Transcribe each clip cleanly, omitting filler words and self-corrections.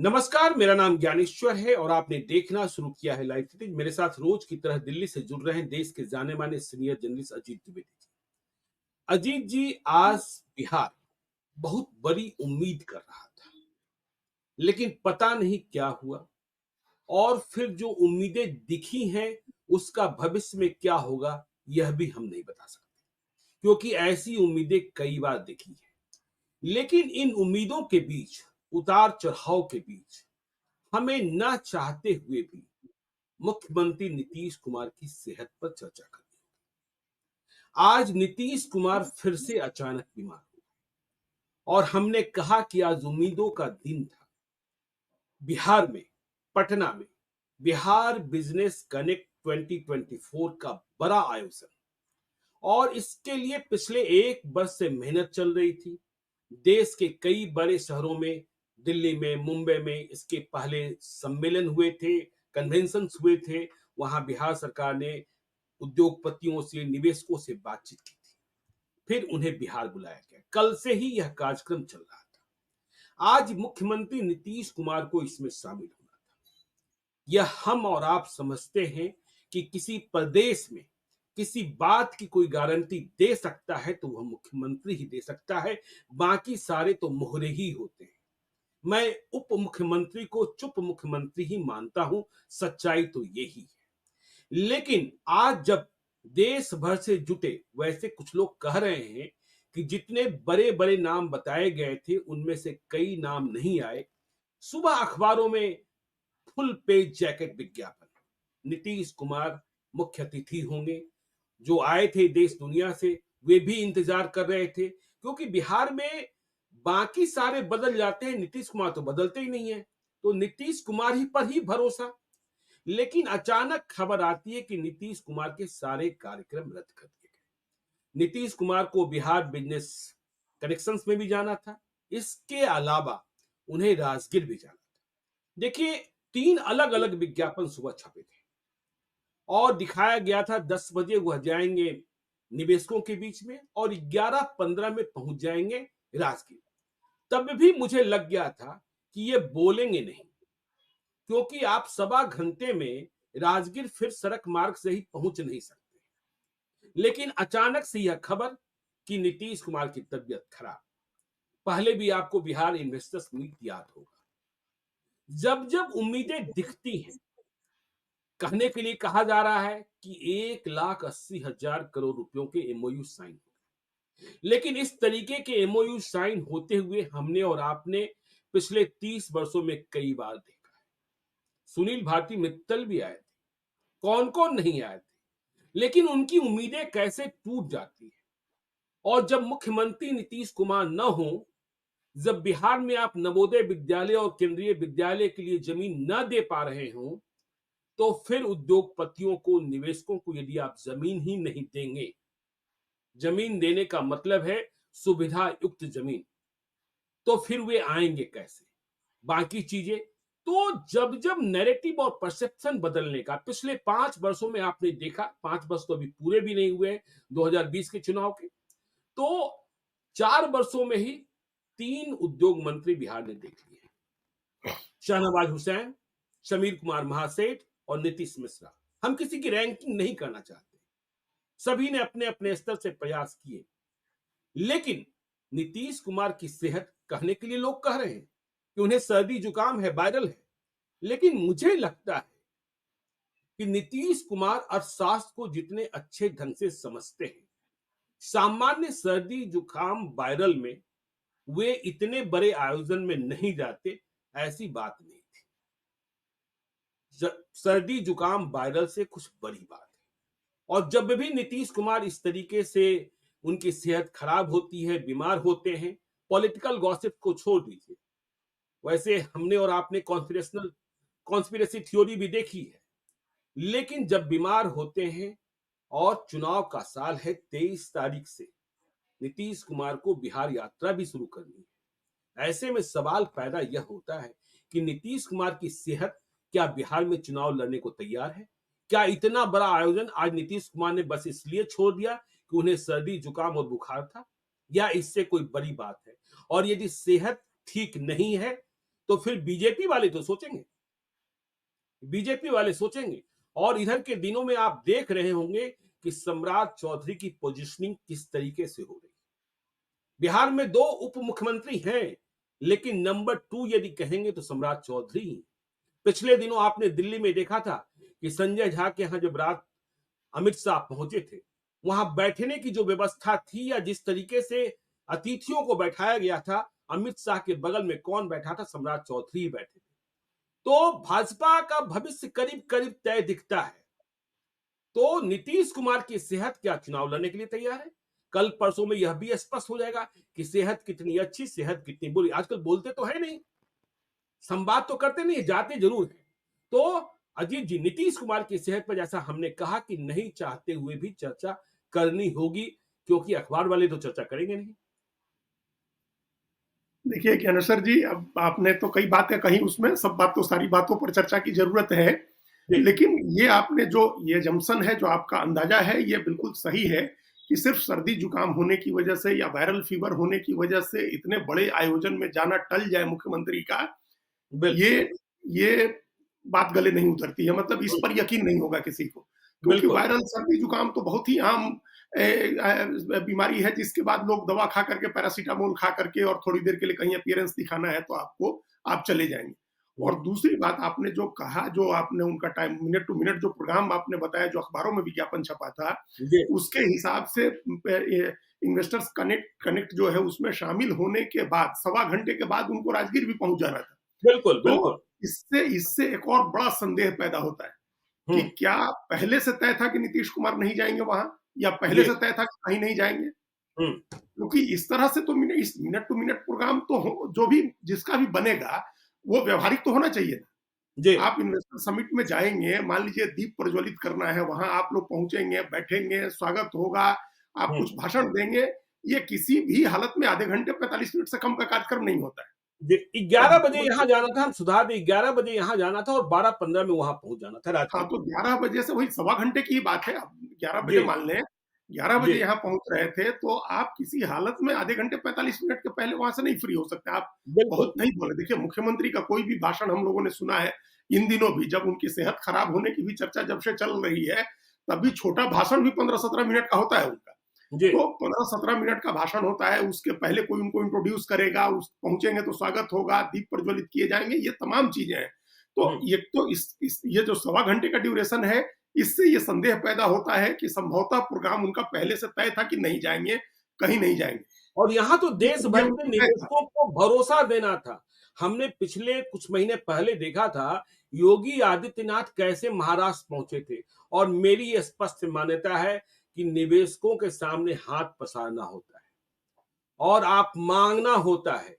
नमस्कार, मेरा नाम ज्ञानेश्वर है और आपने देखना शुरू किया है लाइव फुटेज। मेरे साथ रोज की तरह दिल्ली से जुड़ रहे हैं देश के जाने माने सीनियर जर्नलिस्ट अजीत द्विवेदी जी। अजीत जी, आज बिहार बहुत बड़ी उम्मीद कर रहा था, लेकिन पता नहीं क्या हुआ। और फिर जो उम्मीदें दिखी हैं, उसका भविष्य में क्या होगा, यह भी हम नहीं बता सकते, क्योंकि ऐसी उम्मीदें कई बार दिखी हैं। लेकिन इन उम्मीदों के बीच, उतार चढ़ाव के बीच, हमें ना चाहते हुए भी मुख्यमंत्री नीतीश कुमार की सेहत पर चर्चा करनी है। आज नीतीश कुमार फिर से अचानक बीमार हुए और हमने कहा कि आज उम्मीदों का दिन था। बिहार में, पटना में बिहार बिजनेस कनेक्ट 2024 का बड़ा आयोजन, और इसके लिए पिछले एक वर्ष से मेहनत चल रही थी। देश के कई बड़े शहरों में, दिल्ली में, मुंबई में इसके पहले सम्मेलन हुए थे, कन्वेंशन हुए थे। वहां बिहार सरकार ने उद्योगपतियों से, निवेशकों से बातचीत की थी। फिर उन्हें बिहार बुलाया गया। कल से ही यह कार्यक्रम चल रहा था। आज मुख्यमंत्री नीतीश कुमार को इसमें शामिल होना था। यह हम और आप समझते हैं कि किसी प्रदेश में किसी बात की कोई गारंटी दे सकता है तो वह मुख्यमंत्री ही दे सकता है, बाकी सारे तो मोहरे ही होते हैं। मैं उप मुख्यमंत्री को चुप मुख्यमंत्री ही मानता हूं, सच्चाई तो यही है। लेकिन आज जब देश भर से जुटे, वैसे कुछ लोग कह रहे हैं कि जितने बड़े बड़े नाम बताए गए थे उनमें से कई नाम नहीं आए। सुबह अखबारों में फुल पेज जैकेट विज्ञापन, नीतीश कुमार मुख्य अतिथि होंगे। जो आए थे देश दुनिया से, वे भी इंतजार कर रहे थे, क्योंकि बिहार में बाकी सारे बदल जाते हैं, नीतीश कुमार तो बदलते ही नहीं है। तो नीतीश कुमार ही पर ही भरोसा। लेकिन अचानक खबर आती है कि नीतीश कुमार के सारे कार्यक्रम रद्द कर दिए गए। नीतीश कुमार को बिहार बिजनेस कनेक्शंस में भी जाना था, इसके अलावा उन्हें राजगीर भी जाना था। देखिए, 3 अलग-अलग विज्ञापन सुबह छपे थे और दिखाया गया था 10 बजे वह जाएंगे निवेशकों के बीच में और 11:15 में पहुंच जाएंगे राजगीर। तब भी मुझे लग गया था कि ये बोलेंगे नहीं, क्योंकि आप सवा घंटे में राजगीर फिर सड़क मार्ग से ही पहुंच नहीं सकते। लेकिन अचानक से यह खबर कि नीतीश कुमार की तबीयत खराब। पहले भी आपको बिहार इन्वेस्टर्स मीट याद होगा। जब जब उम्मीदें दिखती हैं, कहने के लिए कहा जा रहा है कि 1,80,000 करोड़ रुपयों के एमओयू साइन हो गए। लेकिन इस तरीके के एमओयू साइन होते हुए हमने और आपने पिछले 30 वर्षों में कई बार देखा है। सुनील भारती मित्तल भी आए थे, कौन कौन नहीं आए थे, लेकिन उनकी उम्मीदें कैसे टूट जाती है। और जब मुख्यमंत्री नीतीश कुमार न हो, जब बिहार में आप नवोदय विद्यालय और केंद्रीय विद्यालय के लिए जमीन न दे पा रहे हो, तो फिर उद्योगपतियों को, निवेशकों को यदि आप जमीन ही नहीं देंगे, जमीन देने का मतलब है सुविधा युक्त जमीन, तो फिर वे आएंगे कैसे? बाकी चीजें तो जब जब नैरेटिव और परसेप्शन बदलने का पिछले 5 वर्षों में आपने देखा, 5 वर्ष तो अभी पूरे भी नहीं हुए 2020 के चुनाव के, तो 4 वर्षों में ही 3 उद्योग मंत्री बिहार ने देख लिए। शाहनवाज हुसैन, समीर कुमार महासेठ और नीतीश मिश्रा। हम किसी की रैंकिंग नहीं करना चाहते, सभी ने अपने अपने स्तर से प्रयास किए। लेकिन नीतीश कुमार की सेहत, कहने के लिए लोग कह रहे हैं कि उन्हें सर्दी जुकाम है, वायरल है, लेकिन मुझे लगता है कि नीतीश कुमार अर्थशास्त्र को जितने अच्छे ढंग से समझते हैं, सामान्य सर्दी जुकाम वायरल में वे इतने बड़े आयोजन में नहीं जाते, ऐसी बात नहीं थी। सर्दी जुकाम वायरल से कुछ बड़ी बात है। और जब भी नीतीश कुमार इस तरीके से उनकी सेहत खराब होती है, बीमार होते हैं, पॉलिटिकल गॉसिप को छोड़ दीजिए, वैसे हमने और आपने कॉन्स्पिरेसी थ्योरी भी देखी है। लेकिन जब बीमार होते हैं और चुनाव का साल है, 23 तारीख से नीतीश कुमार को बिहार यात्रा भी शुरू करनी है। ऐसे में सवाल पैदा यह होता है कि नीतीश कुमार की सेहत क्या बिहार में चुनाव लड़ने को तैयार है? क्या इतना बड़ा आयोजन आज नीतीश कुमार ने बस इसलिए छोड़ दिया कि उन्हें सर्दी जुकाम और बुखार था, या इससे कोई बड़ी बात है? और यदि सेहत ठीक नहीं है तो फिर बीजेपी वाले तो सोचेंगे, बीजेपी वाले सोचेंगे। और इधर के दिनों में आप देख रहे होंगे कि सम्राट चौधरी की पोजीशनिंग किस तरीके से हो रही है। बिहार में 2 उप मुख्यमंत्री हैं, लेकिन नंबर 2 यदि कहेंगे तो सम्राट चौधरी ही। पिछले दिनों आपने दिल्ली में देखा था कि संजय झा के यहां जब रात अमित शाह पहुंचे थे, वहां बैठने की जो व्यवस्था थी या जिस तरीके से अतिथियों को बैठाया गया था, अमित शाह के बगल में कौन बैठा था? सम्राट चौधरी ही बैठे थे। तो भाजपा का भविष्य करीब करीब तय दिखता है। तो नीतीश कुमार की सेहत क्या चुनाव लड़ने के लिए तैयार है? कल परसों में यह भी स्पष्ट हो जाएगा कि सेहत कितनी अच्छी, सेहत कितनी बुरी। आजकल बोलते तो है नहीं, संवाद तो करते नहीं, जाते जरूर है। तो अजीत जी, नीतीश कुमार की सेहत पर जैसा हमने कहा कि नहीं चाहते हुए भी चर्चा करनी होगी, क्योंकि अखबार वाले तो चर्चा करेंगे नहीं। देखिए ज्ञानेश्वर जी, अब आपने तो कई बातें कही, उसमें सब बात तो सारी बातों पर चर्चा की जरूरत है, जी, लेकिन ये आपने जो ये जम्पशन है, जो आपका अंदाजा है, ये बिल्कुल सही है कि सिर्फ सर्दी जुकाम होने की वजह से या वायरल फीवर होने की वजह से इतने बड़े आयोजन में जाना टल जाए मुख्यमंत्री का, बिल्कुल, ये ये बात गले नहीं उतरती है। मतलब इस पर बिल्कुल, यकीन नहीं होगा किसी को, क्योंकि बिल्कुल, वायरल सर्दी जुकाम तो बहुत ही आम बीमारी है, जिसके बाद लोग दवा खा करके, पैरासीटामोल खा करके, और थोड़ी देर के लिए कहीं अपीयरेंस दिखाना है तो आप चले जाएंगे। और दूसरी बात आपने जो कहा, जो आपने उनका टाइम मिनट टू मिनट जो प्रोग्राम आपने बताया, जो अखबारों में विज्ञापन छपा था, जी, उसके हिसाब से इन्वेस्टर्स कनेक्ट कनेक्ट जो है उसमें शामिल होने के बाद 1.25 घंटे के बाद उनको राजगीर भी पहुंच जाना था। बिल्कुल, तो बिल्कुल, इससे इससे एक और बड़ा संदेह पैदा होता है कि हम्म, क्या पहले से तय था कि नीतीश कुमार नहीं जाएंगे वहां, या पहले जी, से तय था कि कहीं नहीं जाएंगे? हम्म, क्योंकि इस तरह से तो इस मिनट टू मिनट प्रोग्राम तो जो भी जिसका भी बनेगा, वो व्यवहारिक तो होना चाहिए ना। जी, आप इन्वेस्टर समिट में जाएंगे, मान लीजिए दीप प्रज्वलित करना है, वहां आप लोग पहुंचेंगे, बैठेंगे, स्वागत होगा, आप हम्म, कुछ भाषण देंगे। ये किसी भी हालत में आधे घंटे 45 मिनट से कम का कार्यक्रम नहीं होता है। जी। और 11 बजे मुख्यमंत्री, यहां जाना था, हम सुधार दें, 11 बजे यहां जाना था और 12:15 में वहां पहुंच जाना था हाँ, राजगीर। तो 11 बजे से वही 1.25 घंटे की ही बात है। अब 11 बजे जी, मान लें, 11 बजे जी, यहाँ पहुँच रहे थे, तो आप किसी हालत में आधे घंटे 45 मिनट के पहले वहाँ से नहीं फ्री हो सकते। आप बहुत बिल्कुल, नहीं बोले। देखिए, मुख्यमंत्री का कोई भी भाषण हम लोगों ने सुना है, इन दिनों भी जब उनकी सेहत खराब होने की भी चर्चा जब से चल रही है, तब भी छोटा भाषण भी 15-17 मिनट का होता है उनका। जी, तो 15-17 मिनट का भाषण होता है, उसके पहले कोई उनको इंट्रोड्यूस करेगा, उस पहुँचेंगे तो स्वागत होगा, दीप प्रज्वलित किए जाएँगे, ये तमाम चीज़ें हैं। तो हम्म। ये तो इस ये जो 1.25 घंटे का ड्यूरेशन है, इससे ये संदेह पैदा होता है कि संभवतः प्रोग्राम उनका पहले से तय था कि नहीं जाएँगे, कहीं नहीं जाएँगे। और यहाँ तो ये देश ये भर के उनका तय था। निवेशकों को भरोसा देना था। हमने पिछले कुछ महीने पहले देखा था योगी आदित्यनाथ कैसे महाराष्ट्र पहुंचे थे, और मेरी ये स्पष्ट मान्यता है कि निवेशकों के सामने हाथ पसारना होता है और आप मांगना होता है,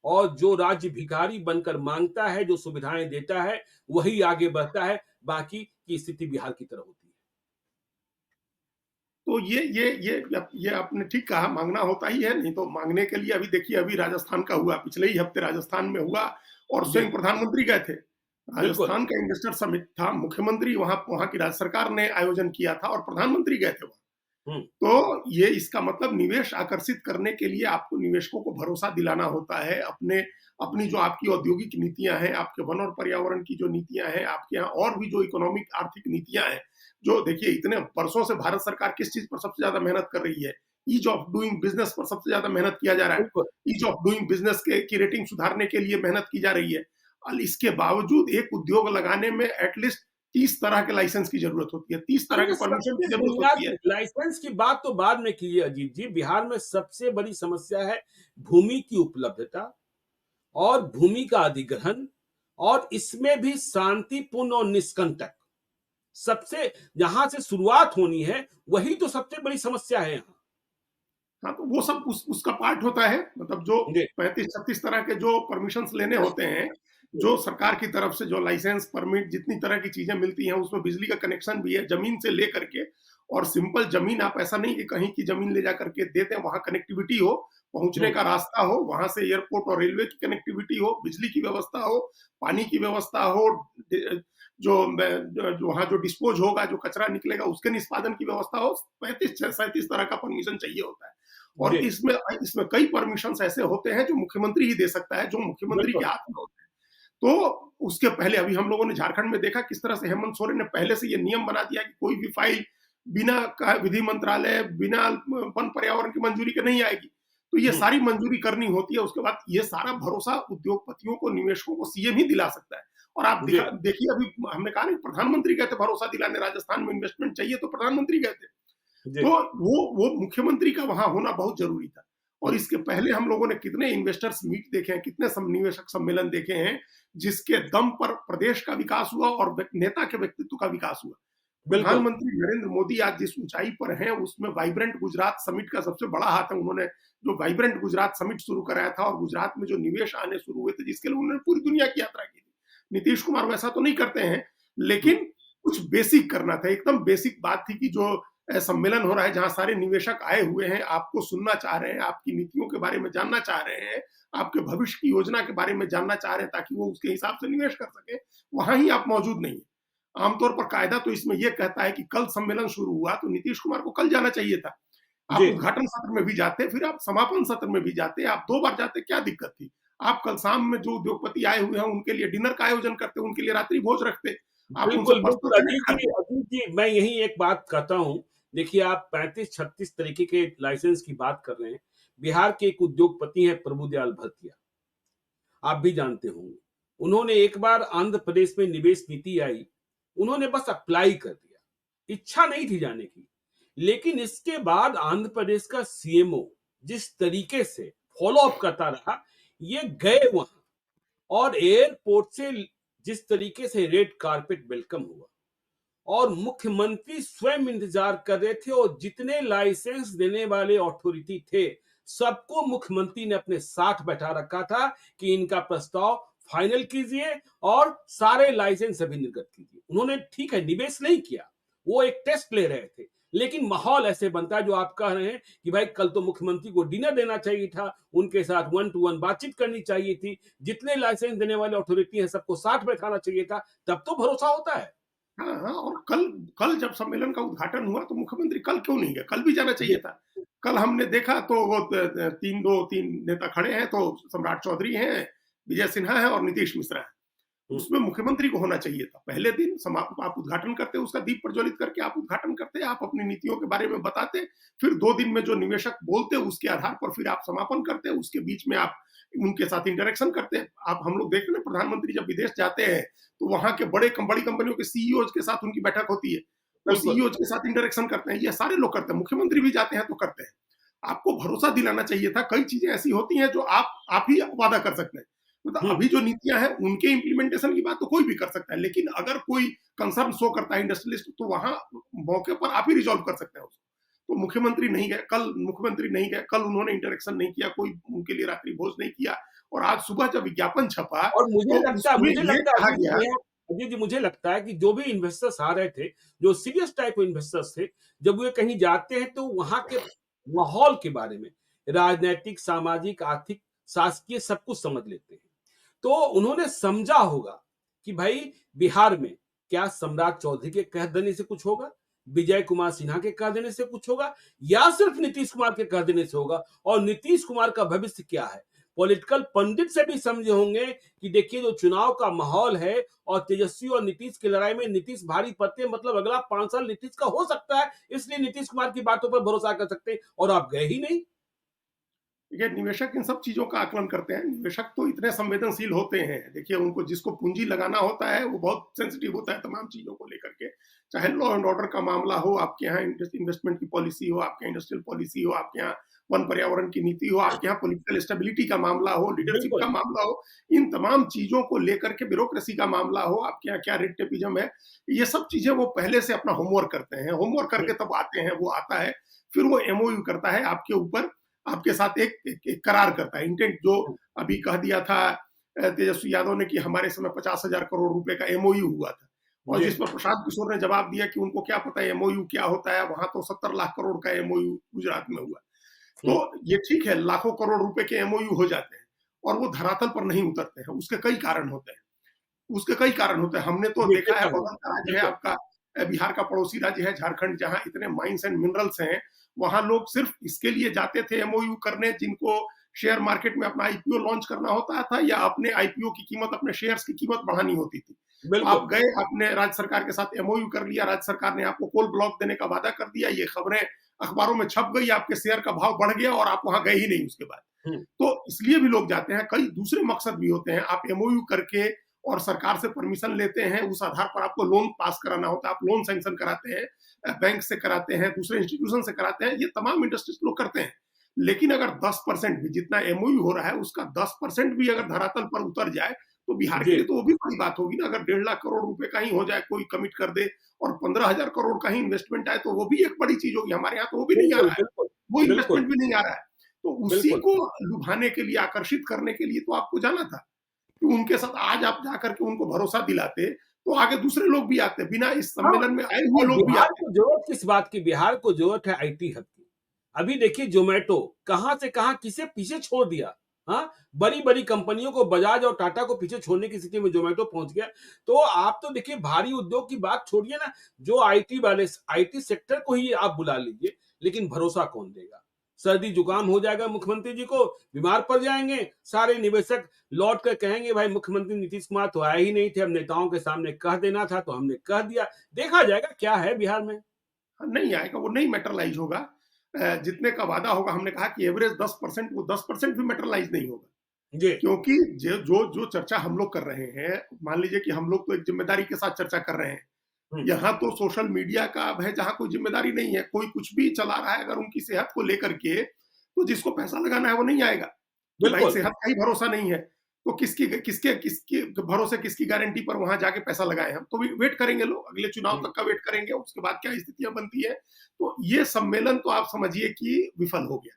और जो राज्य भिखारी बनकर मांगता है, जो सुविधाएं देता है, वही आगे बढ़ता है। बाकी की स्थिति बिहार की तरह होती है। तो ये आपने ठीक कहा, माँगना होता ही है, नहीं तो माँगने के लिए अभी देखिए, अभी राजस्थान का हुआ, पिछले ही हफ्ते राजस्थान में हुआ, और जी, स्वयं प्रधानमंत्री गए थे। बिल्कुल। राजस्थान का इन्वेस्टर समिट था, मुख्यमंत्री वहाँ वहाँ की राज्य सरकार ने आयोजन किया था और प्रधानमंत्री गए थे वहाँ। हम्म, तो ये इसका मतलब निवेश आकर्षित करने के लिए आपको निवेशकों को भरोसा दिलाना होता है। अपने अपनी जो आपकी औद्योगिक नीतियाँ हैं, आपके वन और पर्यावरण की जो नीतियाँ हैं, आपके यहाँ और भी जो इकोनॉमिक आर्थिक नीतियाँ हैं, जो देखिए इतने वर्षों से भारत सरकार किस चीज़ पर सबसे ज़्यादा मेहनत कर रही है? ईज़ ऑफ डूइंग बिज़नेस पर सबसे ज़्यादा मेहनत किया जा रहा है। बिल्कुल। ईज़ ऑफ डूइंग बिज़नेस के की रेटिंग सुधारने के लिए मेहनत की जा रही है। इसके बावजूद एक उद्योग लगाने में एट लीस्ट 30 तरह के लाइसेंस की ज़रूरत होती है, 30 तरह अरे के परमिशन सबसे की ज़रूरत होती है। बुनियादी लाइसेंस की बात तो बाद में कीजिए अजीत जी। बिहार में सबसे बड़ी समस्या है भूमि की उपलब्धता और भूमि का अधिग्रहण, और इसमें भी शांतिपूर्ण और निष्कंटक। सबसे जहां से शुरुआत होनी है, वही तो सबसे बड़ी समस्या है यहाँ। हाँ, तो वो सब उसका पार्ट होता है। मतलब जो जी, 35-36 तरह के जो परमिशंस लेने होते हैं, जी, जो सरकार की तरफ से जो लाइसेंस, परमिट, जितनी तरह की चीज़ें मिलती हैं, उसमें बिजली का कनेक्शन भी है, ज़मीन से लेकर के। और सिंपल ज़मीन, आप ऐसा नहीं कि कहीं की ज़मीन ले जाकर के दे दें, वहाँ कनेक्टिविटी हो, पहुँचने हम्म, का रास्ता हो, वहाँ से एयरपोर्ट और रेलवे की कनेक्टिविटी हो, बिजली की व्यवस्था हो, पानी की व्यवस्था हो, जो वहाँ जो डिस्पोज होगा, जो कचरा निकलेगा, उसके निष्पादन की व्यवस्था हो। 35-37 तरह का परमिशन चाहिए होता है। और जी, इसमें इसमें कई परमिशंस ऐसे होते हैं जो मुख्यमंत्री ही दे सकता है, जो मुख्यमंत्री के बिल्कुल। हाथ में होते हैं। तो उसके पहले अभी हम लोगों ने झारखंड में देखा किस तरह से हेमंत सोरेन ने पहले से ये नियम बना दिया कि कोई भी फाइल बिना विधि मंत्रालय, बिना वन पर्यावरण की मंजूरी के नहीं आएगी। तो ये हुँ, सारी मंजूरी करनी होती है, उसके बाद ये सारा भरोसा उद्योगपतियों को, निवेशकों को सीएम ही दिला सकता है। और आप जी, देखिए अभी हमने कहा नहीं, प्रधानमंत्री गए थे भरोसा दिलाने, राजस्थान में इन्वेस्टमेंट चाहिए तो प्रधानमंत्री गए थे। जी, तो वो मुख्यमंत्री का वहां होना बहुत जरूरी था। और हुँ, इसके पहले हम लोगों ने कितने इन्वेस्टर्स मीट देखे हैं, कितने निवेशक सम्मेलन देखे हैं, जिसके दम पर प्रदेश का विकास हुआ और नेता के व्यक्तित्व का विकास हुआ। बिल्कुल, प्रधानमंत्री नरेंद्र मोदी आज जिस ऊंचाई पर हैं, उसमें वाइब्रेंट गुजरात समिट का सबसे बड़ा हाथ है। उन्होंने जो वाइब्रेंट गुजरात समिट शुरू कराया था और गुजरात में जो निवेश आने शुरू हुए थे, जिसके लिए उन्होंने पूरी दुनिया की यात्रा की थी। नीतीश कुमार वैसा तो नहीं करते हैं, हुँ, लेकिन कुछ बेसिक करना था। एकदम बेसिक बात थी कि जो सम्मेलन हो रहा है, जहां सारे निवेशक आए हुए हैं, आपको सुनना चाह रहे हैं, आपकी नीतियों के बारे में जानना चाह रहे हैं, आपके भविष्य की योजना के बारे में जानना चाह रहे हैं, ताकि वो उसके हिसाब से निवेश कर सके, वहां ही आप मौजूद नहीं है। आमतौर पर कायदा तो इसमें यह कहता है कि कल सम्मेलन शुरू हुआ तो नीतीश कुमार को कल जाना चाहिए था। आप जी, उद्घाटन सत्र में भी जाते, फिर आप समापन सत्र में भी जाते, आप 2 बार जाते, क्या दिक्कत थी? आप कल शाम में जो उद्योगपति आए हुए हैं, उनके लिए डिनर का आयोजन करते, उनके लिए रात्रि भोज रखते, आप उनसे बिल्कुल, बिल्कुल, पर्सनल कनेक्ट करते। अजीत जी, मैं यहीं एक बात कहता हूँ, देखिए आप 35-36 तरीके के लाइसेंस की बात कर रहे हैं। बिहार के एक उद्योगपति हैं प्रभुदयाल भरतिया, आप भी जानते होंगे। उन्होंने एक बार आंध्र प्रदेश में निवेश नीति आई, उन्होंने बस अप्लाई कर दिया, इच्छा नहीं थी जाने की। लेकिन इसके बाद आंध्र प्रदेश का सीएमओ जिस तरीके से फॉलो अप करता रहा, ये गए वहाँ और एयरपोर्ट से जिस तरीके से रेड कारपेट वेलकम हुआ और मुख्यमंत्री स्वयं इंतजार कर रहे थे और जितने लाइसेंस देने वाले अथॉरिटी थे, सबको मुख्यमंत्री ने अपने साथ बैठा रखा था कि इनका प्रस्ताव फाइनल कीजिए और सारे लाइसेंस अभी निर्गत कीजिए। उन्होंने ठीक है निवेश नहीं किया, वो एक टेस्ट ले रहे थे, लेकिन माहौल ऐसे बनता है जो आप कह रहे हैं कि भाई कल तो मुख्यमंत्री को डिनर देना चाहिए था, उनके साथ वन टू वन बातचीत करनी चाहिए थी, जितने लाइसेंस देने वाले अथॉरिटी हैं सबको साथ बैठाना चाहिए था, तब तो भरोसा होता है। हाँ, हाँ, और कल कल जब सम्मेलन का उद्घाटन हुआ तो मुख्यमंत्री कल क्यों नहीं गए? कल भी जाना चाहिए जी, था। कल हमने देखा तो वो 3 नेता खड़े हैं, तो सम्राट चौधरी हैं, विजय सिन्हा है और नीतीश मिश्रा है। हुँ, उसमें मुख्यमंत्री को होना चाहिए था। पहले दिन आप उद्घाटन करते, उसका दीप प्रज्वलित करके आप उद्घाटन करते, आप अपनी नीतियों के बारे में बताते, फिर 2 दिन में जो निवेशक बोलते, उसके आधार पर फिर आप समापन करते, उसके बीच में आप उनके साथ इंटरेक्शन करते। आप हम लोग देखते हैं ना, प्रधानमंत्री जब विदेश जाते हैं, तो वहाँ के बड़ी कंपनियों के सीईओज़ के साथ उनकी बैठक होती है। वो बिल्कुल। सीईओज़ के साथ इंटरेक्शन करते हैं, ये सारे लोग करते हैं, मुख्यमंत्री भी जाते हैं तो करते हैं। आपको भरोसा दिलाना चाहिए था, कई चीज़ें ऐसी होती हैं जो आप ही वादा कर सकते हैं। मतलब हुँ, अभी जो नीतियां हैं उनके इम्प्लीमेंटेशन की बात तो कोई भी कर सकता है, लेकिन अगर कोई कंसर्न शो करता है इंडस्ट्रियलिस्ट, तो वहां मौके पर आप ही रिजॉल्व कर सकते हैं उसको। तो मुख्यमंत्री नहीं गए कल, मुख्यमंत्री नहीं गए कल, उन्होंने इंटरेक्शन नहीं किया, कोई उनके लिए रात्रि भोज नहीं किया। और आज सुबह जब विज्ञापन छपा और तो उसमें ये कहा गया। अजीत जी मुझे लगता है कि जो भी इन्वेस्टर्स आ रहे थे, जो सीरियस टाइप इन्वेस्टर्स थे, जब वे कहीं जाते हैं तो वहाँ के माहौल के बारे में, राजनैतिक, सामाजिक, आर्थिक, शासकीय सब कुछ समझ लेते हैं। तो उन्होंने समझा होगा कि भाई बिहार में क्या सम्राट चौधरी के कह देने से कुछ होगा, विजय कुमार सिन्हा के कह देने से कुछ होगा या सिर्फ नीतीश कुमार के कह देने से होगा और नीतीश कुमार का भविष्य क्या है। पॉलिटिकल पंडित से भी समझे होंगे कि देखिए जो चुनाव का माहौल है और तेजस्वी और नीतीश की लड़ाई में नीतीश भारी पड़ते हैं, मतलब अगला 5 साल नीतीश का हो सकता है, इसलिए नीतीश कुमार की बातों पर भरोसा कर सकते हैं और आप गए ही नहीं। देखिए, निवेशक इन सब चीज़ों का आकलन करते हैं। निवेशक तो इतने संवेदनशील होते हैं। देखिए, उनको जिसको पूँजी लगाना होता है, वो बहुत सेंसिटिव होता है तमाम चीज़ों को लेकर के। चाहे लॉ एंड ऑर्डर का मामला हो, आपके यहाँ इन्वेस्टमेंट की पॉलिसी हो, आपके यहाँ इंडस्ट्रियल पॉलिसी हो, आपके यहाँ वन पर्यावरण की नीति हो, आपके यहाँ पॉलिटिकल स्टेबिलिटी का मामला हो, लीडरशिप बिल्कुल। का मामला हो, इन तमाम चीज़ों को लेकर के ब्यूरोक्रेसी का मामला हो, आपके यहाँ क्या रेड टेपिज़्म है, ये सब चीज़ें वो पहले से अपना होमवर्क करते हैं। होमवर्क करके तब आते हैं, वो आता है, फिर वो एमओयू करता है आपके ऊपर, आपके साथ एक करार करता है, इंटेंट जो अभी कह दिया था तेजस्वी यादव ने कि हमारे समय 50,000 करोड़ रुपए का एमओयू हुआ था। और जी। जिस पर प्रशांत किशोर ने जवाब दिया कि उनको क्या पता है एमओयू क्या होता है, वहां तो 70 लाख करोड़ का एमओयू गुजरात में हुआ। हुँ, तो ये ठीक है, लाखों करोड़ रुपए के एमओयू हो जाते हैं और वो धरातल पर नहीं उतरते हैं। उसके कई कारण होते हैं, उसके कई कारण होते हैं। हमने तो जी, देखा है, बिल्कुल, बगल का राज्य है बिल्कुल। आपका बिहार का पड़ोसी राज्य है झारखंड, जहाँ इतने माइंस एंड मिनरल्स हैं, वहाँ लोग सिर्फ इसके लिए जाते थे एमओयू करने, जिनको शेयर मार्केट में अपना आईपीओ लॉन्च करना होता था या अपने आईपीओ की कीमत, अपने शेयर्स की कीमत बढ़ानी होती थी। तो बिल्कुल। आप गए, आपने राज्य सरकार के साथ एमओयू कर लिया, राज्य सरकार ने आपको कोल ब्लॉक देने का वादा कर दिया, ये खबरें अखबारों में छप गई, आपके शेयर का भाव बढ़ गया और आप वहां गए ही नहीं उसके बाद। हम्म, तो इसलिए भी लोग जाते हैं, कई दूसरे मकसद भी होते हैं। आप एमओयू करके और सरकार से परमिशन लेते हैं, उस आधार पर आपको लोन पास कराना होता है, आप लोन सैंक्शन कराते हैं, बैंक से कराते हैं, दूसरे इंस्टीट्यूशन से कराते हैं, ये तमाम इंडस्ट्रीज लोग करते हैं। लेकिन अगर 10% भी, जितना एमओयू हो रहा है उसका 10% भी अगर धरातल पर उतर जाए, तो बिहार के जी, लिए तो वो भी बड़ी बात होगी ना। अगर 1.5 लाख करोड़ रुपए का ही हो जाए, कोई कमिट कर दे और 15,000 करोड़ का ही इन्वेस्टमेंट आए, तो वो भी एक बड़ी चीज होगी। हमारे यहाँ तो वो भी नहीं आ बिल्कुल, रहा है, बिल्कुल, वो बिल्कुल, इन्वेस्टमेंट भी नहीं आ रहा है। तो उसी बिल्कुल। को लुभाने के लिए, आकर्षित करने के लिए तो आपको जाना था कि उनके साथ आज आप जाकर के उनको भरोसा दिलाते, तो आगे दूसरे लोग भी आते, बिना इस हाँ, सम्मेलन में आए हुए और लोग भी बिहार आते। को जरूरत किस बात की? बिहार को जरूरत है आईटी हब की। अभी देखिए ज़ोमैटो कहाँ से कहाँ किसे पीछे छोड़ दिया। हाँ, बड़ी-बड़ी कंपनियों को बजाज और टाटा को पीछे छोड़ने की स्थिति में ज़ोमैटो पहुँच गया। तो आप तो देखिए भारी उद्योग की बात छोड़िए ना, जो आईटी वाले आईटी सेक्टर को ही आप बुला लीजिए, लेकिन भरोसा कौन देगा? सर्दी-जुकाम हो जाएगा मुख्यमंत्री जी को, बीमार पड़ जाएँगे, सारे निवेशक लौट कर कहेंगे भाई मुख्यमंत्री नीतीश कुमार तो आए ही नहीं थे, अब नेताओं के सामने कह देना था तो हमने कह दिया। देखा जाएगा क्या है बिहार में। नहीं आएगा, वो नहीं मैटेरियलाइज होगा। जितने का वादा होगा, हमने कहा कि एवरेज 10%, वो 10% भी मैटेरियलाइज नहीं होगा। जी। क्योंकि जो जो जो चर्चा हम लोग कर रहे हैं, मान लीजिए कि हम लोग तो एक जिम्मेदारी के साथ चर्चा कर रहे हैं। हुँ, यहाँ तो सोशल मीडिया का अब है, जहाँ कोई जिम्मेदारी नहीं है, कोई कुछ भी चला रहा है अगर उनकी सेहत को लेकर के, तो जिसको पैसा लगाना है वो नहीं आएगा कि भाई बिल्कुल। सेहत का ही भरोसा नहीं है। तो किसकी किसके किसके भरोसे, किसकी गारंटी पर वहां जाके पैसा लगाए हम? तो वेट करेंगे लोग, अगले चुनाव हुँ, तक का वेट करेंगे, उसके बाद क्या स्थितियां बनती है। तो ये सम्मेलन तो आप समझिए कि विफल हो गया।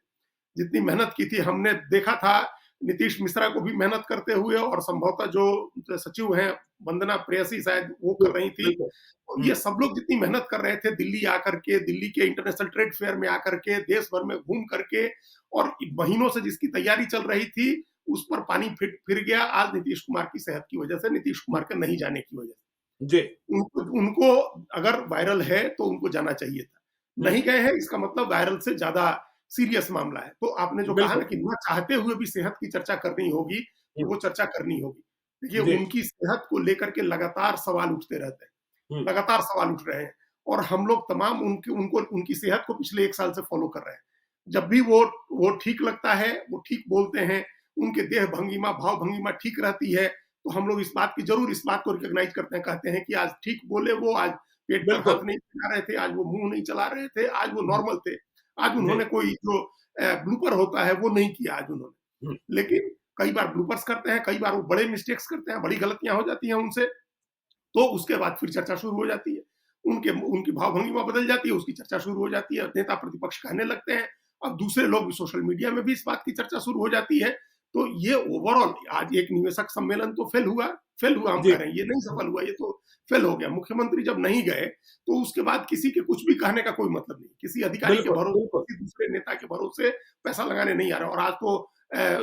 जितनी मेहनत की थी, हमने देखा था नीतीश मिश्रा को भी मेहनत करते हुए, और संभवतः जो सचिव हैं वंदना प्रेयसी शायद वो जी, कर रही थी। बिल्कुल। तो हुँ, ये सब लोग जितनी मेहनत कर रहे थे, दिल्ली आकर के, दिल्ली के इंटरनेशनल ट्रेड फेयर में आकर के, देश भर में घूम करके, और महीनों से जिसकी तैयारी चल रही थी, उस पर पानी फिर गया आज नीतीश कुमार की सेहत की वजह से, नीतीश कुमार के नहीं जाने की वजह जी। से। उनको उनको अगर वायरल है तो उनको जाना चाहिए था। हुँ, नहीं गए हैं, इसका मतलब वायरल से ज्यादा सीरियस मामला है। तो आपने जो कहा ना बिल्कुल। कि ना चाहते हुए भी सेहत की चर्चा करनी होगी, तो हुँ, वो चर्चा करनी होगी। देखिए, जी। उनकी सेहत को लेकर के लगातार सवाल उठते रहते हैं, हुँ, लगातार सवाल उठ रहे हैं, और हम लोग तमाम उनकी उनको उनकी सेहत को पिछले 1 साल से फॉलो कर रहे हैं। जब भी वो ठीक लगता है, वो ठीक बोलते हैं, उनके देह भंगिमा, भाव भंगिमा ठीक रहती है, तो हम लोग इस बात को रिकॉग्नाइज़ करते हैं, कहते हैं कि आज ठीक बोले वो, आज पेट पर बिल्कुल। हाथ नहीं फैला रहे थे, आज वो मुँह नहीं चला रहे थे, आज वो हुँ, नॉर्मल थे। आज जी। उन्होंने कोई जो ब्लूपर होता है वो नहीं किया आज उन्होंने। हुँ, लेकिन कई बार ब्लूपर्स करते हैं, कई बार वो बड़े मिस्टेक्स करते हैं, बड़ी गलतियाँ हो जाती हैं उनसे, तो उसके बाद फिर चर्चा शुरू हो जाती है। उनकी भाव-भंगिमा बदल जाती है, उसकी चर्चा शुरू हो जाती है, नेता प्रतिपक्ष कहने लगते हैं। अब दूसरे लोग भी, सोशल मीडिया में भी इस बात की चर्चा शुरू हो जाती है। तो ये ओवरऑल आज एक निवेशक सम्मेलन तो फेल हुआ हम जी। कह रहे हैं, ये नहीं सफल हुआ, ये तो फेल हो गया। मुख्यमंत्री जब नहीं गए, तो उसके बाद किसी के कुछ भी कहने का कोई मतलब नहीं। किसी अधिकारी के बिल्कुल, भरोसे, बिल्कुल। किसी दूसरे नेता के भरोसे पैसा लगाने नहीं आ रहा। और आज तो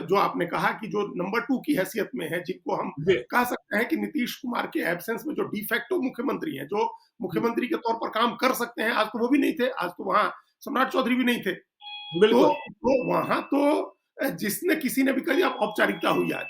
जो आपने कहा कि जो नंबर 2 की हैसियत में है, जिनको हम जी। कह सकते हैं कि नीतीश कुमार के एब्सेंस में जो डी फैक्टो मुख्यमंत्री हैं, जो हुँ, मुख्यमंत्री के तौर पर काम कर सकते हैं, आज तो वो भी नहीं थे। आज तो वहाँ सम्राट चौधरी भी नहीं थे। बिल्कुल। तो वहाँ तो जिसने किसी ने भी कह दिया, अब औपचारिकता हुई आज,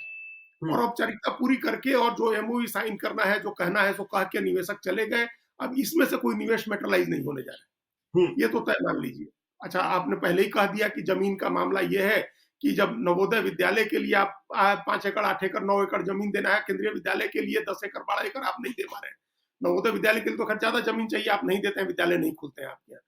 हुँ, और औपचारिकता पूरी करके, और जो एमओयू साइन करना है, जो कहना है, सो कह के निवेशक चले गए। अब इसमें से कोई निवेश मैटेरियलाइज़ नहीं होने जा रहा हुँ, है। ये तो तय मान लीजिए। अच्छा, आपने पहले ही कह दिया कि ज़मीन का मामला ये है कि जब नवोदय विद्यालय के लिए आप 5 एकड़, 8 एकड़, 9 एकड़ ज़मीन देना है, केंद्रीय विद्यालय के लिए 10 एकड़, 12 एकड़ आप नहीं दे पा रहे हैं। नवोदय विद्यालय के लिए तो खैर ज़्यादा ज़मीन चाहिए, आप नहीं देते हैं, विद्यालय नहीं खुलते हैं आपके यहाँ।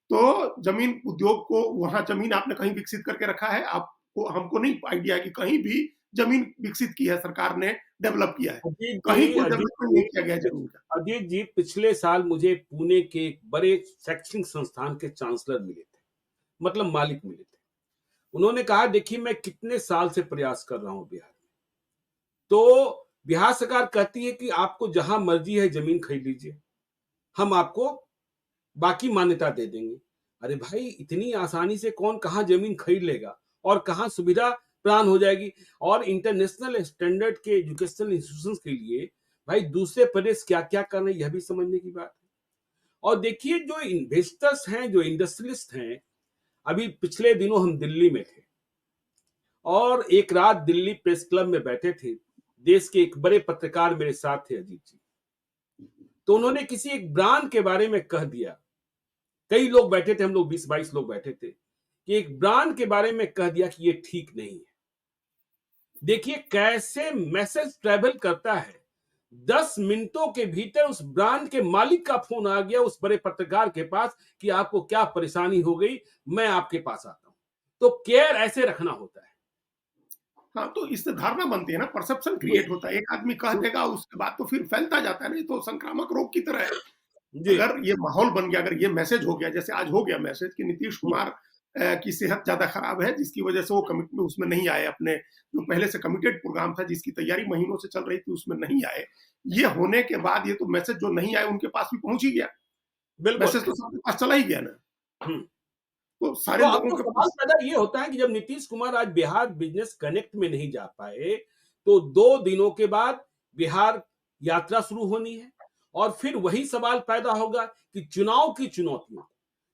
तो ज़मीन उद्योग को, वहाँ ज़मीन आपने कहीं विकसित करके रखा है? आपको, हमको नहीं आइडिया है कि कहीं भी ज़मीन विकसित की है सरकार ने, डेवलप किया है। कहीं कोई अजीत डेवलपमेंट नहीं जी, किया गया है ज़मीन का। अजीत जी पिछले साल मुझे पुणे के एक बड़े शैक्षणिक संस्थान के चांसलर मिले थे, मतलब मालिक मिले थे। उन्होंने कहा देखिए मैं कितने साल से प्रयास कर रहा हूँ बिहार में। तो बिहार सरकार कहती है कि आपको जहाँ मर्ज़ी है ज़मीन खरीद लीजिए, हम आपको बाकी मान्यता दे देंगे। अरे भाई इतनी आसानी से कौन कहाँ ज़मीन खरीद लेगा और कहाँ सुविधा प्रदान हो जाएगी। और इंटरनेशनल स्टैंडर्ड के एजुकेशनल इंस्टीट्यूशंस के लिए भाई दूसरे प्रदेश क्या-क्या कर रहे हैं यह भी समझने की बात है। और देखिए जो इन्वेस्टर्स हैं, जो इंडस्ट्रियलिस्ट हैं, अभी पिछले दिनों हम दिल्ली में थे और एक रात दिल्ली प्रेस क्लब में बैठे थे। देश के एक बड़े पत्रकार मेरे साथ थे, अजीत जी। तो उन्होंने किसी एक ब्रांड के बारे में कह दिया। कई लोग बैठे थे, हम लोग 20-22 लोग बैठे थे, कि एक ब्रांड के बारे में कह दिया कि ये ठीक नहीं है। देखिए कैसे मैसेज ट्रैवल करता है। 10 मिनटों के भीतर उस ब्रांड के मालिक का फोन आ गया उस बड़े पत्रकार के पास कि आपको क्या परेशानी हो गई, मैं आपके पास आता हूं। तो केयर ऐसे रखना होता है। हाँ, तो इससे धारणा बनती है ना, परसेप्शन क्रिएट होता है। एक आदमी कह देगा, उसके बाद तो फिर फैलता जाता है ना, ये तो संक्रामक रोग की तरह है। जी। अगर ये माहौल बन गया, अगर ये मैसेज हो गया, जैसे आज हो गया मैसेज कि नीतीश कुमार की सेहत ज्यादा खराब है, जिसकी वजह से वो कमिट में उसमें नहीं आए, अपने जो पहले से कमिटेड प्रोग्राम था, जिसकी तैयारी महीनों से चल रही थी, उसमें नहीं आए। ये होने के बाद ये तो मैसेज जो नहीं आए उनके पास भी पहुंच ही गया। बिल्कुल। मैसेज तो सबके पास चला ही गया ना। हम्म। तो तो सारे अब लोगों तो के सवाल पास। पैदा ये होता है कि जब नीतीश कुमार आज बिहार बिजनेस कनेक्ट में नहीं जा पाए, तो 2 दिनों के बाद बिहार यात्रा शुरू होनी है और फिर वही सवाल पैदा होगा कि चुनाव की चुनौतियों।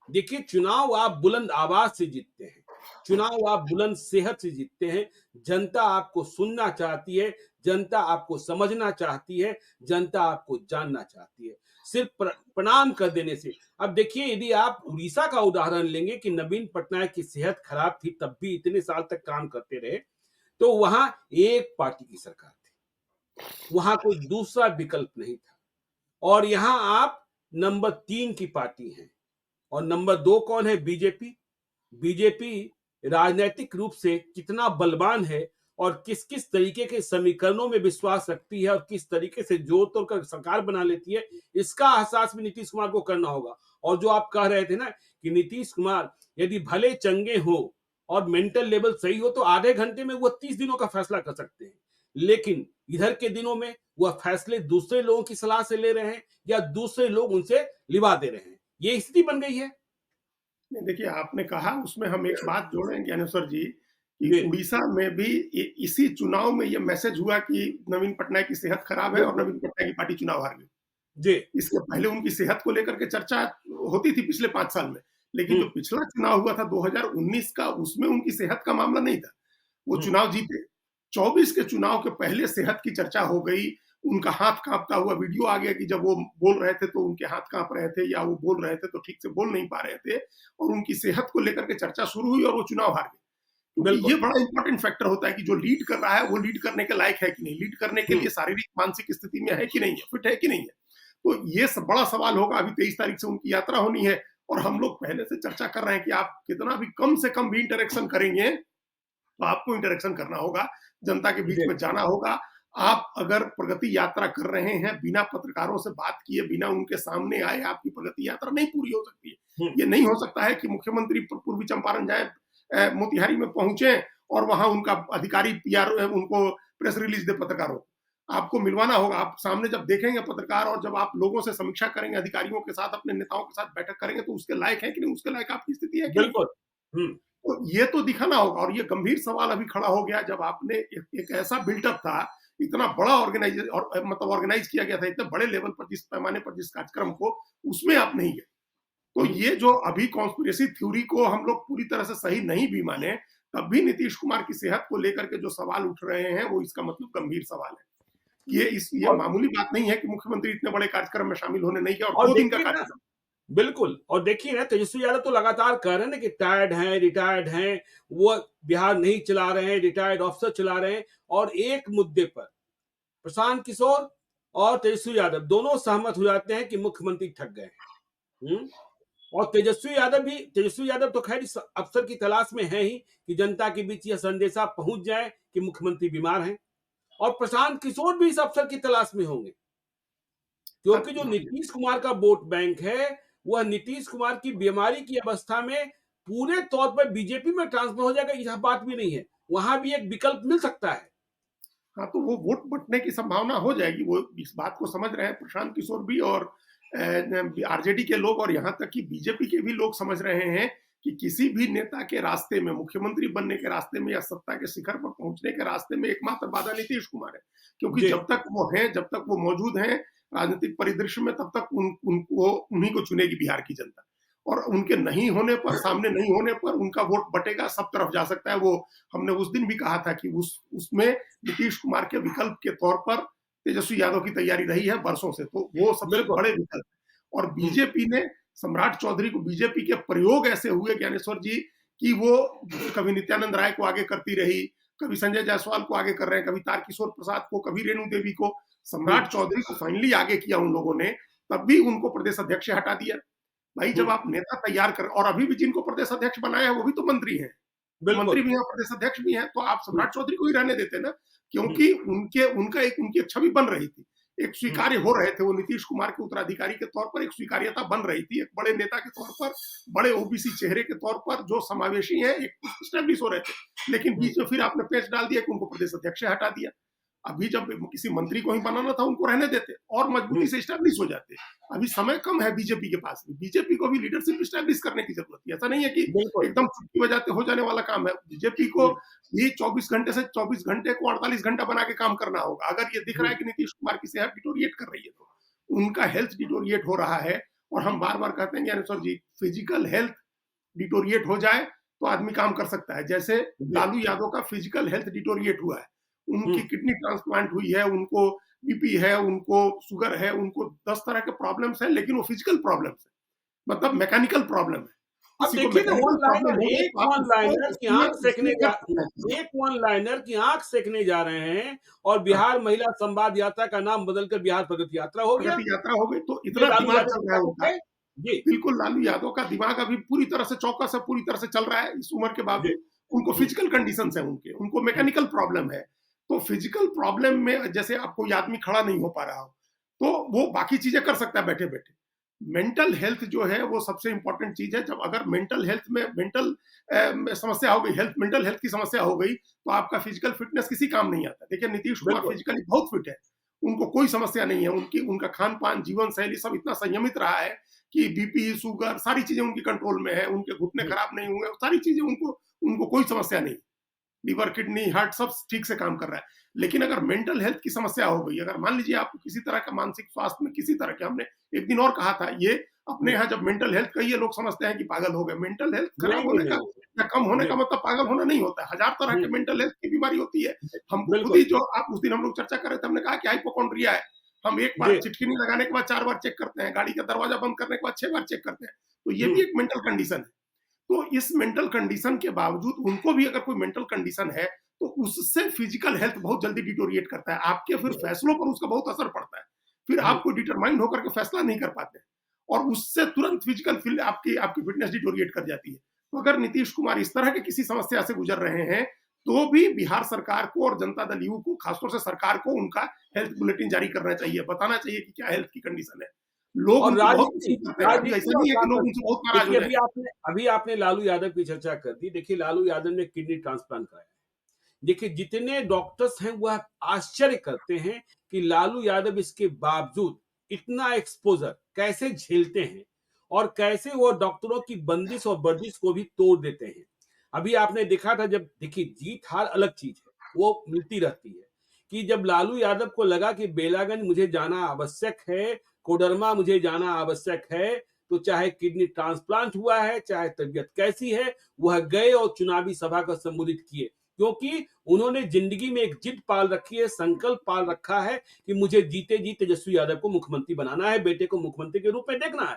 देखिए चुनाव आप बुलंद आवाज से जीतते हैं, चुनाव आप बुलंद सेहत से जीतते हैं। जनता आपको सुनना चाहती है, जनता आपको समझना चाहती है, जनता आपको जानना चाहती है। सिर्फ प्रणाम कर देने से। अब देखिए यदि आप उड़ीसा का उदाहरण लेंगे कि नवीन पटनायक की सेहत खराब थी तब भी इतने साल तक काम करते रहे, तो वहां एक पार्टी की सरकार थी, वहां कोई दूसरा विकल्प नहीं था। और यहां आप नंबर 3 की पार्टी हैं और नंबर 2 कौन है? बीजेपी। बीजेपी राजनीतिक रूप से कितना बलवान है और किस किस तरीके के समीकरणों में विश्वास रखती है और किस तरीके से जोड़ तोड़ कर सरकार बना लेती है, इसका एहसास भी नीतीश कुमार को करना होगा। और जो आप कह रहे थे ना कि नीतीश कुमार यदि भले चंगे हो और मेंटल लेवल सही हो तो आधे घंटे में वो 30 दिनों का फैसला कर सकते हैं, लेकिन इधर के दिनों में वह फैसले दूसरे लोगों की सलाह से ले रहे हैं या दूसरे लोग उनसे लिवा दे रहे हैं। ये स्थिति बन गई है। नहीं, देखिए आपने कहा, उसमें हम एक बात जोड़ें ज्ञानेश्वर जी, कि जी। उड़ीसा में भी इसी चुनाव में ये मैसेज हुआ कि नवीन पटनायक की सेहत खराब है और बिल्कुल। नवीन पटनायक की पार्टी चुनाव हार गई। जी। इसके पहले उनकी सेहत को लेकर के चर्चा होती थी पिछले 5 साल में, लेकिन जो हम्म। पिछला चुनाव हुआ था 2019 का, उसमें उनकी सेहत का मामला नहीं था। वो हम्म। चुनाव जीते। 24 के चुनाव के पहले सेहत की चर्चा हो गई। उनका हाथ कांपता हुआ वीडियो आ गया कि जब वो बोल रहे थे तो उनके हाथ कांप रहे थे, या वो बोल रहे थे तो ठीक से बोल नहीं पा रहे थे, और उनकी सेहत को लेकर के चर्चा शुरू हुई और वो चुनाव हार गए। क्योंकि ये बिल्कुल। बड़ा इंपॉर्टेंट फैक्टर होता है कि जो लीड कर रहा है वो लीड करने के लायक है कि नहीं, लीड करने के हम्म। लिए शारीरिक मानसिक स्थिति में है कि नहीं है, फिट है कि नहीं है। तो ये सब बड़ा सवाल होगा। अभी 23 तारीख से उनकी यात्रा होनी है और हम लोग पहले से चर्चा कर रहे हैं कि आप कितना भी कम से कम भी इंटरेक्शन करेंगे, तो आपको इंटरेक्शन करना होगा, जनता के बीच जी। में जाना होगा। आप अगर प्रगति यात्रा कर रहे हैं बिना पत्रकारों से बात किए, बिना उनके सामने आए, आपकी प्रगति यात्रा नहीं पूरी हो सकती है। हम्म। ये नहीं हो सकता है कि मुख्यमंत्री पूर्वी चंपारण जाए, मोतिहारी में पहुंचे और वहां उनका अधिकारी पीआर उनको प्रेस रिलीज दे पत्रकारों को। आपको मिलवाना होगा। आप सामने जब देखेंगे पत्रकार और जब आप लोगों से समीक्षा करेंगे, अधिकारियों के साथ, अपने नेताओं के साथ बैठक करेंगे, तो उसके लायक है कि नहीं, उसके लायक आपकी स्थिति है कि नहीं। बिल्कुल। हम्म। तो ये तो दिखाना होगा। और ये गंभीर सवाल अभी खड़ा हो गया जब आपने एक ऐसा बिल्टअप था, इतना बड़ा ऑर्गेनाइज और मतलब ऑर्गेनाइज किया गया था इतने बड़े लेवल पर, जिस पैमाने पर, जिस कार्यक्रम को, उसमें आप नहीं गए। तो हम्म। ये जो अभी कॉन्स्पिरेसी थ्योरी को हम लोग पूरी तरह से सही नहीं भी माने, तब भी नीतीश कुमार की सेहत को लेकर के जो सवाल उठ रहे हैं वो इसका मतलब गंभीर सवाल है। ये और मामूली बात नहीं है कि मुख्यमंत्री इतने बड़े कार्यक्रम में शामिल होने नहीं गए, और और 2 दिन का देखिए ना, कार्यक्रम। बिल्कुल, और देखिए ना तेजस्वी यादव तो लगातार कह रहे हैं ना कि टायर्ड हैं, रिटायर्ड हैं, वो बिहार नहीं चला रहे हैं, रिटायर्ड ऑफिसर चला रहे हैं। और एक मुद्दे पर प्रशांत किशोर और तेजस्वी यादव दोनों सहमत हो जाते हैं कि मुख्यमंत्री ठग गए हैं। और तेजस्वी यादव तो खैर इस अवसर की तलाश में है ही कि जनता के बीच यह संदेशा पहुंच जाए कि मुख्यमंत्री बीमार हैं। और प्रशांत किशोर भी इस अवसर की तलाश में होंगे, क्योंकि जो नीतीश कुमार का वोट बैंक है वह नीतीश कुमार की बीमारी की अवस्था में पूरे तौर पर बीजेपी में ट्रांसफर हो जाएगा, यह बात भी नहीं है। वहां भी एक विकल्प मिल सकता है। हाँ, तो वो वोट बंटने की संभावना हो जाएगी। वो इस बात को समझ रहे हैं प्रशांत किशोर भी, और आरजेडी के लोग, और यहाँ तक कि बीजेपी के भी लोग समझ रहे हैं कि किसी भी नेता के रास्ते में, मुख्यमंत्री बनने के रास्ते में या सत्ता के शिखर पर पहुंचने के रास्ते में एकमात्र बाधा नीतीश कुमार है। क्योंकि जी। जब तक वो हैं, जब तक वो मौजूद हैं, राजनीतिक परिदृश्य में, तब तक उनको उन्हीं को चुनेगी बिहार की जनता। और उनके नहीं होने पर, सामने नहीं होने पर उनका वोट बटेगा, सब तरफ जा सकता है। वो हमने उस दिन भी कहा था कि उसमें नीतीश कुमार के विकल्प के तौर पर तेजस्वी यादव की तैयारी रही है बरसों से, तो वो सबसे बिल्कुल। बड़े विकल्प। और हुँ, बीजेपी ने, सम्राट चौधरी को, बीजेपी के प्रयोग ऐसे हुए ज्ञानेश्वर जी कि वो कभी नित्यानंद राय को आगे करती रही, कभी संजय जायसवाल को आगे कर रहे हैं, कभी तारकिशोर प्रसाद को, कभी रेणु देवी को। हुँ, सम्राट चौधरी को फाइनली आगे किया उन लोगों ने, तब भी उनको प्रदेश अध्यक्ष से हटा दिया। भाई हुँ, जब आप नेता तैयार कर, और अभी भी जिनको प्रदेश अध्यक्ष बनाया है वो भी तो मंत्री हैं, मंत्री बिल्कुल। भी हैं, प्रदेश अध्यक्ष भी हैं, तो आप हुँ, सम्राट चौधरी को ही रहने देते ना, हुँ, क्योंकि उनकी एक छवि बन रही थी, एक हुँ, स्वीकार्य हो रहे थे, वो नीतीश कुमार के उत्तराधिकारी के तौर पर एक स्वीकार्यता बन रही थी, एक बड़े नेता के तौर पर, बड़े ओबीसी चेहरे के तौर पर जो समावेशी है, एक स्टैब्लिश हो रहे थे। लेकिन हुँ, बीच में फिर आपने पेच डाल दिया कि उनको प्रदेश अध्यक्ष से हटा दिया। अभी जब किसी मंत्री को ही बनाना था, उनको रहने देते और मजबूती हुँ, से स्टैब्लिश हो जाते। अभी समय कम है बीजेपी के पास भी, बीजेपी को भी लीडरशिप स्टैब्लिश करने की जरूरत है। ऐसा नहीं है कि बिल्कुल। एकदम चुटकी बजाते हो जाने वाला काम है। बीजेपी को हुँ, ये 24 घंटे से 24 घंटे को 48 घंटा बना के काम करना होगा। अगर ये दिख रहा हुँ, है कि नीतीश कुमार की सेहत डिटोरिएट कर रही है, तो उनका हेल्थ डिटोरिएट हो रहा है। और हम बार बार कहते हैं ज्ञानेश्वर सर जी, फिजिकल हेल्थ डिटोरिएट हो जाए तो आदमी काम कर सकता है। जैसे जी, लालू यादव का फिजिकल हेल्थ डिटोरिएट हुआ है, हुँ, उनकी किडनी ट्रांसप्लांट हुई है, उनको बीपी है, उनको शुगर है, उनको 10 तरह के प्रॉब्लम्स हैं, लेकिन वो फिजिकल प्रॉब्लम्स है, मतलब मैकेनिकल प्रॉब्लम है। अब किसी को देखिए ना मैकेनिकल वन लाइनर, प्रॉब्लम हो गई एक तो आप वन उसको लाइनर की उसमें आँख सेकने उसमें जा व्यक्त करना चाहिए। एक वन लाइनर की आँख सेकने जा रहे हैं और हाँ, बिहार महिला संवाद यात्रा का नाम बदलकर बिहार प्रगति यात्रा हो गया। प्रगति यात्रा हो गई तो ये इतना लालू दिमाग यादव चल के रहा है कहने उनका। पे जी, बिल्कुल, लालू यादव का दिमाग अभी पूरी तरह से चौकस है, पूरी तरह से चल रहा है इस उम्र के जी, बावजूद। उनको हुँ, फिजिकल कंडीशंस है उनके, उनको हुँ, मैकेनिकल प्रॉब्लम है। तो फिजिकल प्रॉब्लम में जैसे अब कोई आदमी खड़ा नहीं हो पा रहा हो, तो वो बाकी चीज़ें कर सकता है बैठे-बैठे। मेंटल हेल्थ जो है वो सबसे इम्पोर्टेंट चीज़ है। जब अगर मेंटल हेल्थ में में समस्या हो गई, मेंटल हेल्थ की समस्या हो गई, तो आपका फिजिकल फिटनेस किसी काम नहीं आता। देखिए नीतीश कुमार बिल्कुल, फिजिकली बहुत फिट है, उनको कोई समस्या नहीं है। उनका खान-पान, जीवन-शैली सब इतना संयमित रहा है कि बीपी, शुगर सारी चीज़ें उनकी कंट्रोल में है, उनके घुटने हुँ, खराब नहीं हुए, सारी चीज़ें उनको उनको कोई समस्या नहीं। लीवर, किडनी, हार्ट सब ठीक से काम कर रहा है। लेकिन अगर मेंटल हेल्थ की समस्या हो गई, अगर मान लीजिए आपको किसी तरह का मानसिक स्वास्थ्य में किसी तरह के, हमने एक दिन और कहा था, ये अपने हुँ, यहाँ जब मेंटल हेल्थ कहिए लोग समझते हैं कि पागल हो गए। मेंटल हेल्थ नहीं, खराब नहीं, होने का नहीं, या कम होने जी, का मतलब पागल होना नहीं होता है। हजार तरह हुँ, के मेंटल हेल्थ की बीमारी होती है। हमको खुद ही, बिल्कुल, जो आप उस दिन हम लोग चर्चा कर रहे थे, हमने कहा कि हाइपोकॉन्ड्रिया है। हम एक बार जी, चिटकिनी लगाने के बाद 4 बार चेक करते हैं, गाड़ी का दरवाजा बंद करने के बाद 6 बार चेक करते हैं। तो ये हुँ, भी एक मेंटल कंडीशन है। तो इस मेंटल कंडीशन के बावजूद उनको भी अगर कोई मेंटल कंडीशन है, तो उससे फिजिकल हेल्थ बहुत जल्दी डिटोरिएट करता है। आपके फिर जी, फैसलों पर उसका बहुत असर पड़ता है। फिर हुँ, आपको डिटरमाइंड होकर के फैसला नहीं कर पाते और उससे तुरंत फिजिकल फील आपकी आपकी फिटनेस डिटोरिएट कर जाती है। तो अगर नीतीश कुमार इस तरह के किसी समस्या से गुजर रहे हैं, तो भी बिहार सरकार को और जनता दल यू को, खासतौर से सरकार को, उनका हेल्थ बुलेटिन जारी करना चाहिए, बताना चाहिए कि क्या हेल्थ की कंडीशन है। लोग और उनकी बहुत राजनीति पसंद करते हैं। अभी राजनीति ऐसा और नहीं है कि साथ लोग साथ उनसे बहुत नाराज हो देखिए जाएंगे। अभी आपने लालू यादव की चर्चा कर दी। देखिए लालू यादव ने किडनी ट्रांसप्लांट कराया। देखिए जितने डॉक्टर्स हैं वह आश्चर्य करते हैं कि लालू यादव इसके बावजूद इतना एक्सपोजर कैसे झेलते हैं और कैसे वो डॉक्टरों की बंदिश और वर्जिश को भी तोड़ देते हैं। अभी आपने देखा था, जब देखिए जीत हार अलग चीज है, वो मिलती रहती है, कि जब लालू यादव को लगा कि बेलागंज मुझे जाना आवश्यक है, कोडरमा मुझे जाना आवश्यक है, तो चाहे किडनी ट्रांसप्लांट हुआ है, चाहे तबीयत कैसी है, वह गए और चुनावी सभा को संबोधित किए, क्योंकि उन्होंने जिंदगी में एक जिद पाल रखी है, संकल्प पाल रखा है कि मुझे जीते जी तेजस्वी यादव को मुख्यमंत्री बनाना है, बेटे को मुख्यमंत्री के रूप में देखना है।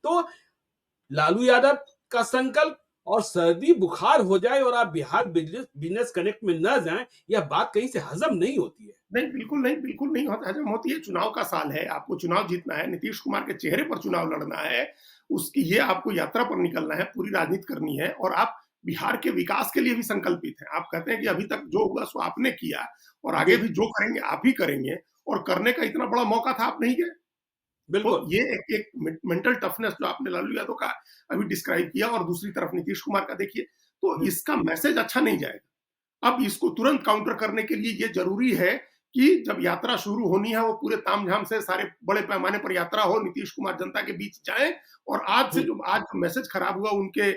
तो लालू यादव का संकल्प, और सर्दी बुखार हो जाए और आप बिहार बिजनेस बिजनेस कनेक्ट में न जाएं, यह बात कहीं से हजम नहीं होती है। नहीं, बिल्कुल नहीं, बिल्कुल नहीं होता, हजम होती है। चुनाव का साल है, आपको चुनाव जीतना है, नीतीश कुमार के चेहरे पर चुनाव लड़ना है, उसकी ये आपको यात्रा पर निकलना है, पूरी राजनीति करनी है और आप बिहार के विकास के लिए भी संकल्पित हैं। आप कहते हैं कि अभी तक जो हुआ सो आपने किया और आगे जी, भी जो करेंगे आप ही करेंगे और करने का इतना बड़ा मौका था, आप नहीं गए। तो बिल्कुल। ये एक एक मेंटल टफनेस जो आपने लालू यादव का अभी डिस्क्राइब किया और दूसरी तरफ नीतीश कुमार का देखिए, तो हुँ, इसका मैसेज अच्छा नहीं जाएगा। अब इसको तुरंत काउंटर करने के लिए ये जरूरी है कि जब यात्रा शुरू होनी है, वो पूरे तामझाम से सारे बड़े पैमाने पर यात्रा हो, नीतीश कुमार जनता के बीच जाएं और हुँ, आज जो मैसेज खराब हुआ उनके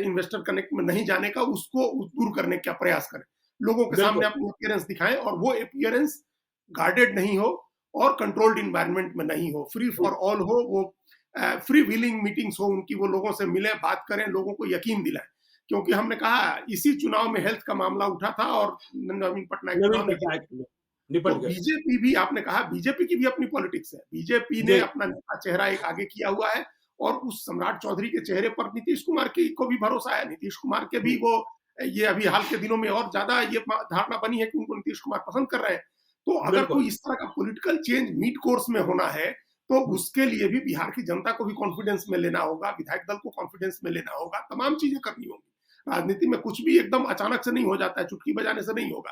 इन्वेस्टर कनेक्ट में नहीं जाने का, उसको दूर करने का प्रयास करें। लोगों के सामने बिल्कुल। अपनी अपीयरेंस दिखाएं और वो अपीयरेंस गार्डेड नहीं हो और कंट्रोल्ड इन्वायरमेंट में नहीं हो, फ्री फॉर ऑल हो, वो फ्री व्हीलिंग मीटिंग्स हो उनकी, वो लोगों से मिले, बात करें, लोगों को यकीन दिलाएं। क्योंकि हमने कहा इसी चुनाव में हेल्थ का मामला उठा था और नवीन पटनायक नवीन चुनाव नहीं जीते। पटनायक तो निपट गए। बीजेपी भी, आपने कहा बीजेपी की भी अपनी पॉलिटिक्स है। बीजेपी ने जी, अपना नेता चेहरा एक आगे किया हुआ है और उस सम्राट चौधरी के चेहरे पर नीतीश कुमार की को भी भरोसा है। नीतीश कुमार के भी हुँ, वो, ये अभी हाल के दिनों में और ज्यादा ये धारणा बनी है कि उनको नीतीश कुमार पसंद कर रहे हैं। तो अगर बिल्कुल। कोई इस तरह का पॉलिटिकल चेंज मिड कोर्स में होना है, तो हुँ, उसके लिए भी बिहार की जनता को भी कॉन्फिडेंस में लेना होगा, विधायक दल को कॉन्फिडेंस में लेना होगा, तमाम चीजें करनी होंगी। राजनीति में कुछ भी एकदम अचानक से नहीं हो जाता है, चुटकी बजाने से नहीं होगा।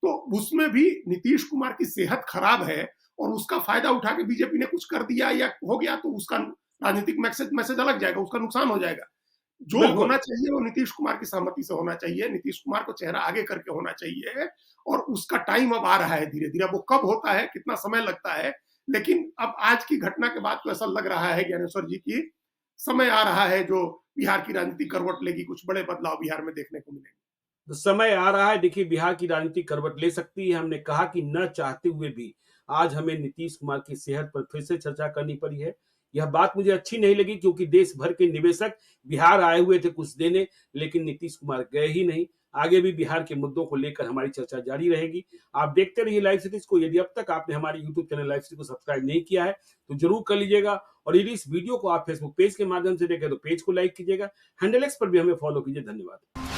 तो उसमें भी नीतीश कुमार की सेहत खराब है और उसका फायदा उठा के बीजेपी ने कुछ कर दिया या हो गया, तो उसका राजनीतिक मैसेज मैसेज अलग जाएगा, उसका नुकसान हो जाएगा। जो बिल्कुल। होना चाहिए वो नीतीश कुमार की सहमति से होना चाहिए, नीतीश कुमार को चेहरा आगे करके होना चाहिए और उसका टाइम अब आ रहा है धीरे-धीरे। अब वो कब होता है, कितना समय लगता है, लेकिन अब आज की घटना के बाद तो ऐसा लग रहा है ज्ञानेश्वर जी कि समय आ रहा है जो बिहार की राजनीति करवट लेगी, कुछ बड़े बदलाव बिहार में देखने को मिलेंगे। तो समय आ रहा है, देखिए बिहार की राजनीति करवट ले सकती है। हमने कहा कि न चाहते हुए भी आज हमें नीतीश कुमार की सेहत पर फिर से चर्चा करनी पड़ी है। यह बात मुझे अच्छी नहीं लगी क्योंकि देश भर के निवेशक बिहार आए हुए थे कुछ देने, लेकिन नीतीश कुमार गए ही नहीं। आगे भी बिहार के मुद्दों को लेकर हमारी चर्चा जारी रहेगी। आप देखते रहिए लाइव सिटीज़ को। यदि अब तक आपने हमारे यूट्यूब चैनल लाइव सिटी को सब्सक्राइब नहीं किया है, तो ज़रूर कर लीजिएगा और यदि इस वीडियो को आप फेसबुक पेज के माध्यम से देखें, तो पेज को लाइक कीजिएगा। हैंडल एक्स पर भी हमें फॉलो कीजिए। धन्यवाद।